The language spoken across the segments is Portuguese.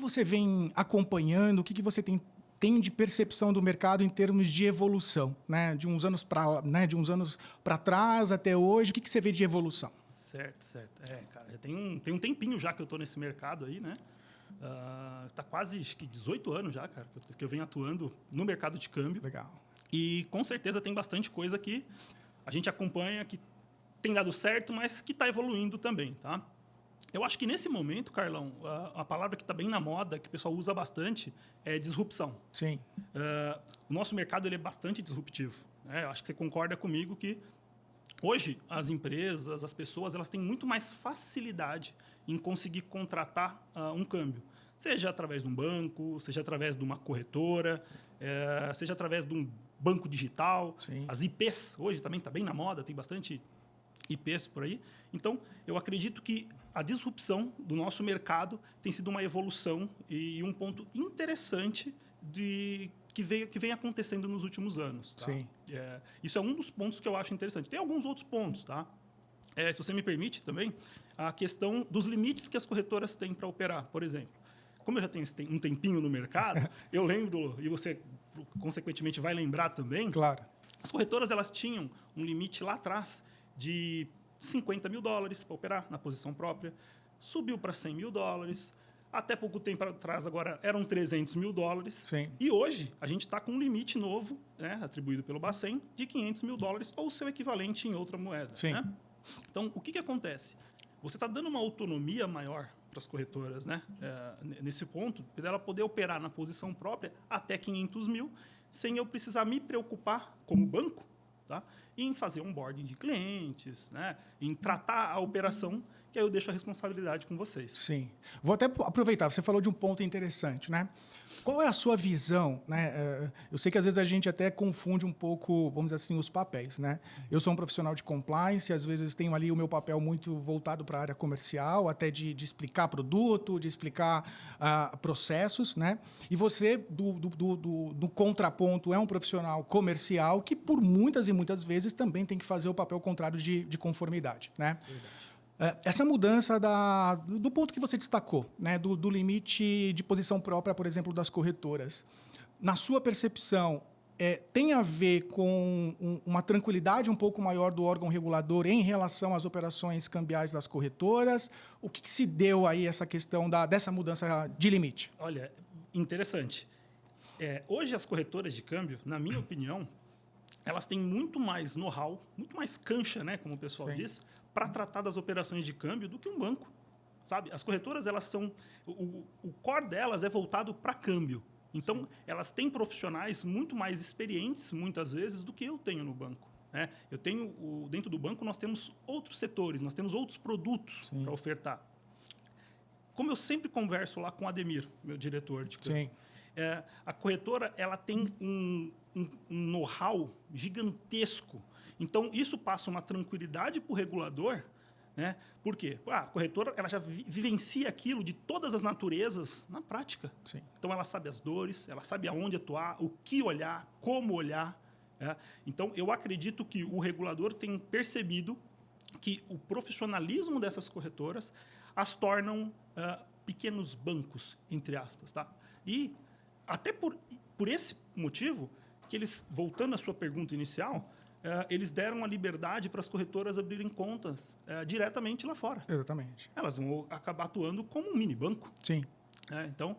você vem acompanhando, o que você tem de percepção do mercado em termos de evolução, né? De uns anos para trás até hoje, o que você vê de evolução? Certo, certo. Cara, tem um tempinho já que eu estou nesse mercado aí, né? Tá quase, acho que 18 anos já, cara, que eu venho atuando no mercado de câmbio. Legal. E com certeza tem bastante coisa que a gente acompanha, que tem dado certo, mas que está evoluindo também, tá? Eu acho que nesse momento, Carlão, a palavra que está bem na moda, que o pessoal usa bastante, é disrupção. Sim. O nosso mercado ele é bastante disruptivo, né? Eu acho que você concorda comigo que hoje as empresas, as pessoas, elas têm muito mais facilidade em conseguir contratar um câmbio. Seja através de um banco, seja através de uma corretora, seja através de um banco digital. Sim. As IPs hoje também está bem na moda, tem bastante IPs por aí. Então, eu acredito que a disrupção do nosso mercado tem sido uma evolução e um ponto interessante que vem acontecendo nos últimos anos. Tá? Sim. Isso é um dos pontos que eu acho interessante. Tem alguns outros pontos, tá? Se você me permite também, a questão dos limites que as corretoras têm para operar, por exemplo. Como eu já tenho um tempinho no mercado, eu lembro, e você consequentemente vai lembrar também, claro. As corretoras elas tinham um limite lá atrás de $50 mil para operar na posição própria, subiu para $100 mil, até pouco tempo atrás agora eram $300 mil, Sim. e hoje a gente está com um limite novo, né, atribuído pelo Bacen, de $500 mil ou seu equivalente em outra moeda. Sim. Né? Então, o que acontece? Você está dando uma autonomia maior para as corretoras, né? Nesse ponto, para ela poder operar na posição própria até 500 mil, sem eu precisar me preocupar como banco, tá? Em fazer onboarding de clientes, né? Em tratar a operação, que aí eu deixo a responsabilidade com vocês. Sim. Vou até aproveitar, você falou de um ponto interessante, né? Qual é a sua visão, né? Eu sei que às vezes a gente até confunde um pouco, vamos dizer assim, os papéis, né? Eu sou um profissional de compliance, às vezes tenho ali o meu papel muito voltado para a área comercial, até de explicar produto, de explicar processos, né? E você, do contraponto, é um profissional comercial que, por muitas e muitas vezes, também tem que fazer o papel contrário de conformidade, né? Verdade. Essa mudança do ponto que você destacou, né, do limite de posição própria, por exemplo, das corretoras, na sua percepção, tem a ver com uma tranquilidade um pouco maior do órgão regulador em relação às operações cambiais das corretoras? O que se deu aí essa questão dessa mudança de limite? Olha, interessante. Hoje as corretoras de câmbio, na minha opinião, elas têm muito mais know-how, muito mais cancha, né, como o pessoal Sim. diz, para tratar das operações de câmbio do que um banco, sabe? As corretoras, elas são o core delas é voltado para câmbio. Então, elas têm profissionais muito mais experientes, muitas vezes, do que eu tenho no banco. Né? Dentro do banco, nós temos outros setores, nós temos outros produtos para ofertar. Como eu sempre converso lá com o Ademir, meu diretor de câmbio, a corretora ela tem um know-how gigantesco. Então, isso passa uma tranquilidade para o regulador, né? Por quê? A corretora ela já vivencia aquilo de todas as naturezas na prática. Sim. Então, ela sabe as dores, ela sabe aonde atuar, o que olhar, como olhar. Então, eu acredito que o regulador tem percebido que o profissionalismo dessas corretoras as tornam pequenos bancos, entre aspas. Tá? E até por esse motivo, que eles, voltando à sua pergunta inicial, eles deram a liberdade para as corretoras abrirem contas diretamente lá fora. Exatamente. Elas vão acabar atuando como um mini banco. Sim. Então,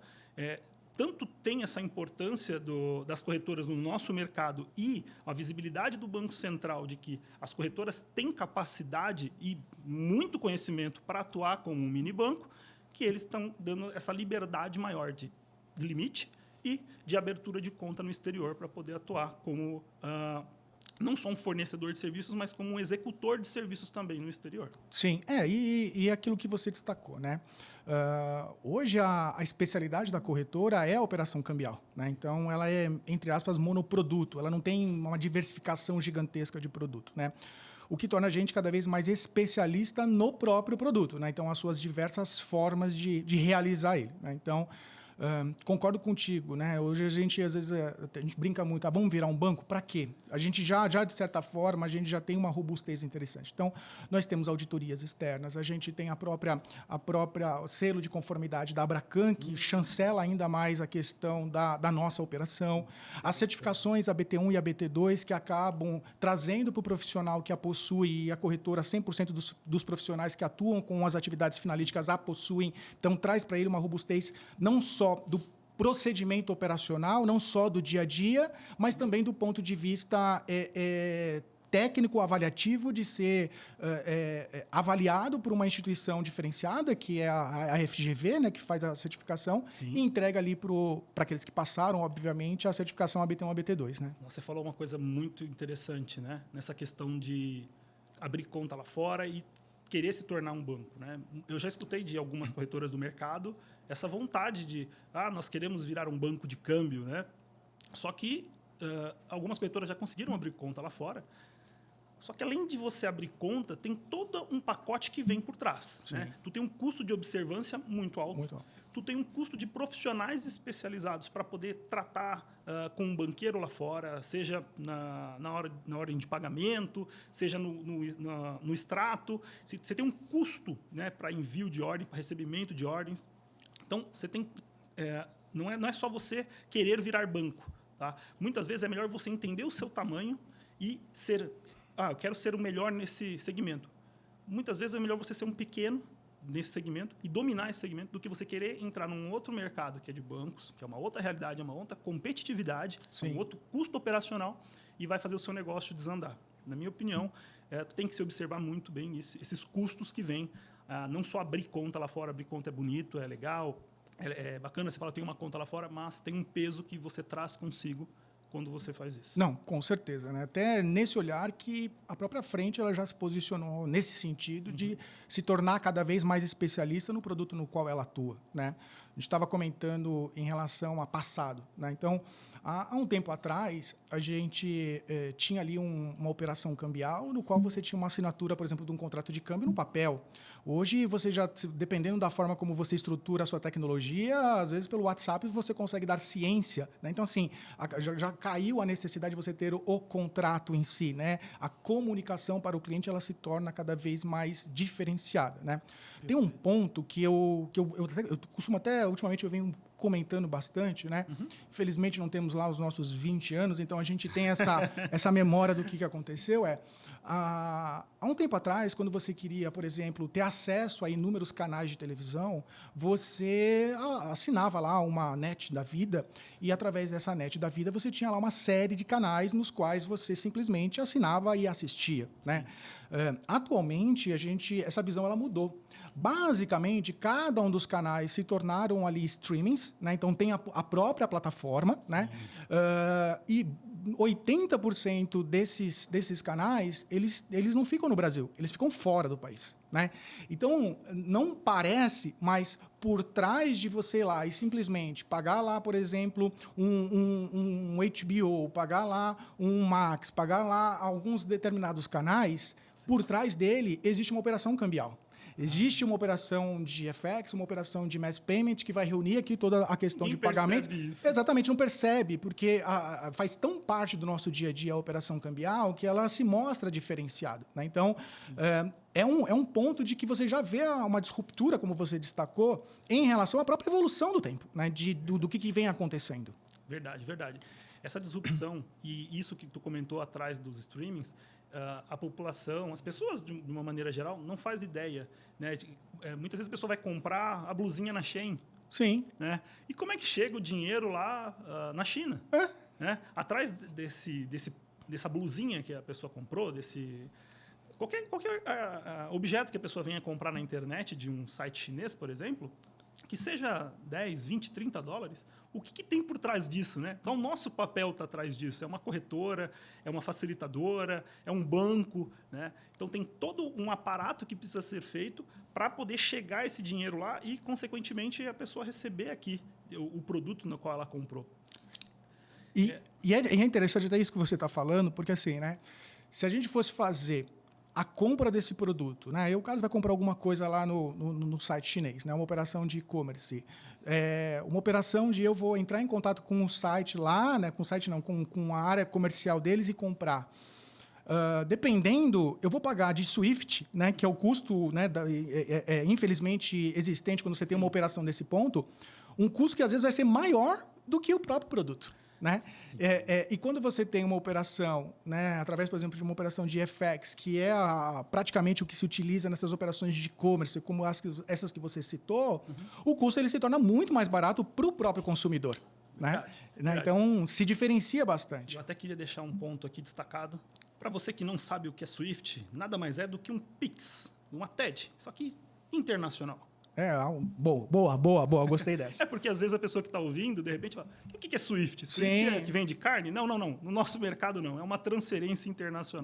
tanto tem essa importância das corretoras no nosso mercado e a visibilidade do Banco Central de que as corretoras têm capacidade e muito conhecimento para atuar como um mini banco, que eles estão dando essa liberdade maior de limite e de abertura de conta no exterior para poder atuar como não só um fornecedor de serviços, mas como um executor de serviços também no exterior. Sim, e aquilo que você destacou, né? Hoje a especialidade da corretora é a operação cambial, né? Então ela é, entre aspas, monoproduto, ela não tem uma diversificação gigantesca de produto, né? O que torna a gente cada vez mais especialista no próprio produto, né? Então as suas diversas formas de realizar ele, né? Então, Concordo contigo, né? Hoje a gente, às vezes, a gente brinca muito, vamos virar um banco? Para quê? A gente já, de certa forma, a gente já tem uma robustez interessante. Então, nós temos auditorias externas, a gente tem a própria selo de conformidade da Abracan, que chancela ainda mais a questão da nossa operação. As certificações, a BT1 e a BT2, que acabam trazendo para o profissional que a possui, e a corretora, 100% dos profissionais que atuam com as atividades finalísticas a possuem. Então, traz para ele uma robustez não só do procedimento operacional, não só do dia a dia, mas também do ponto de vista técnico, avaliativo, de ser avaliado por uma instituição diferenciada, que é a FGV, né, que faz a certificação, Sim. e entrega ali para aqueles que passaram, obviamente, a certificação ABT1 e ABT2. Né? Você falou uma coisa muito interessante, né? Nessa questão de abrir conta lá fora e querer se tornar um banco, né? Eu já escutei de algumas corretoras do mercado essa vontade de, nós queremos virar um banco de câmbio, né? Só que algumas corretoras já conseguiram abrir conta lá fora. Só que além de você abrir conta, tem todo um pacote que vem por trás, né? Tu tem um custo de observância muito alto. Muito alto. Tu tem um custo de profissionais especializados para poder tratar com um banqueiro lá fora, seja na ordem de pagamento, seja no extrato. Você tem um custo, né, para envio de ordem, para recebimento de ordens. Então, você tem, não é só você querer virar banco. Tá? Muitas vezes é melhor você entender o seu tamanho e ser... eu quero ser o melhor nesse segmento. Muitas vezes é melhor você ser um pequeno nesse segmento e dominar esse segmento do que você querer entrar num outro mercado que é de bancos, que é uma outra realidade, é uma outra competitividade, um outro custo operacional e vai fazer o seu negócio desandar. Na minha opinião, tem que se observar muito bem esses custos que vêm. Não só abrir conta lá fora, abrir conta é bonito, é legal, é bacana, você fala tem uma conta lá fora, mas tem um peso que você traz consigo quando você faz isso. Não, com certeza. Né? Até nesse olhar que a própria frente ela já se posicionou nesse sentido de se tornar cada vez mais especialista no produto no qual ela atua. Né? A gente estava comentando em relação a passado. Né? Então, há um tempo atrás, a gente tinha ali uma operação cambial no qual você tinha uma assinatura, por exemplo, de um contrato de câmbio no papel. Hoje, você já, dependendo da forma como você estrutura a sua tecnologia, às vezes pelo WhatsApp você consegue dar ciência. Né? Então, assim, já caiu a necessidade de você ter o contrato em si. Né? A comunicação para o cliente ela se torna cada vez mais diferenciada. Né? Tem um ponto que eu costumo até, ultimamente, eu venho comentando bastante, né? Infelizmente não temos lá os nossos 20 anos, então a gente tem essa memória do que aconteceu. Há um tempo atrás, quando você queria, por exemplo, ter acesso a inúmeros canais de televisão, você assinava lá uma net da vida e através dessa net da vida você tinha lá uma série de canais nos quais você simplesmente assinava e assistia, né? Atualmente, essa visão ela mudou. Basicamente, cada um dos canais se tornaram ali streamings, né? Então tem a própria plataforma, né? E 80% desses canais, eles não ficam no Brasil, eles ficam fora do país, né? Então, não parece, mas por trás de você ir lá e simplesmente pagar lá, por exemplo, um HBO, pagar lá um Max, pagar lá alguns determinados canais, por trás dele existe uma operação cambial. Existe uma operação de FX, uma operação de mass payment que vai reunir aqui toda a questão de pagamento. Exatamente, não percebe, porque faz tão parte do nosso dia a dia a operação cambial que ela se mostra diferenciada. Né? Então, é um ponto de que você já vê uma disruptura, como você destacou, em relação à própria evolução do tempo, né? Do que vem acontecendo. Verdade, verdade. Essa disrupção e isso que tu comentou atrás dos streamings, a população, as pessoas, de uma maneira geral, não faz ideia. Né? Muitas vezes a pessoa vai comprar a blusinha na Shein. Sim. Né? E como é que chega o dinheiro lá na China? Né? Atrás dessa blusinha que a pessoa comprou, qualquer objeto que a pessoa venha comprar na internet de um site chinês, por exemplo, que seja 10, 20, 30 dólares, o que tem por trás disso? Né? Então, o nosso papel está atrás disso. É uma corretora, é uma facilitadora, é um banco. Né? Então, tem todo um aparato que precisa ser feito para poder chegar esse dinheiro lá e, consequentemente, a pessoa receber aqui o produto no qual ela comprou. E é interessante até isso que você está falando, porque assim, né? Se a gente fosse fazer a compra desse produto, né? Aí o Carlos vai comprar alguma coisa lá no site chinês, né? Uma operação de e-commerce. Uma operação de eu vou entrar em contato com o site lá, né? Com o site não, com a área comercial deles e comprar. Dependendo, eu vou pagar de Swift, né? Que é o custo, né? Infelizmente existente quando você tem uma operação desse ponto, um custo que às vezes vai ser maior do que o próprio produto. Né? E quando você tem uma operação, né, através, por exemplo, de uma operação de FX, que é praticamente o que se utiliza nessas operações de e-commerce, como essas que você citou, o custo ele se torna muito mais barato para o próprio consumidor. Né? Verdade. Então, se diferencia bastante. Eu até queria deixar um ponto aqui destacado. Para você que não sabe o que é Swift, nada mais é do que um Pix, uma TED, só que internacional. Boa, gostei dessa. É porque às vezes a pessoa que está ouvindo, de repente, fala: o que é Swift? Swift Sim. é que vende carne? Não. No nosso mercado, não. É uma transferência internacional.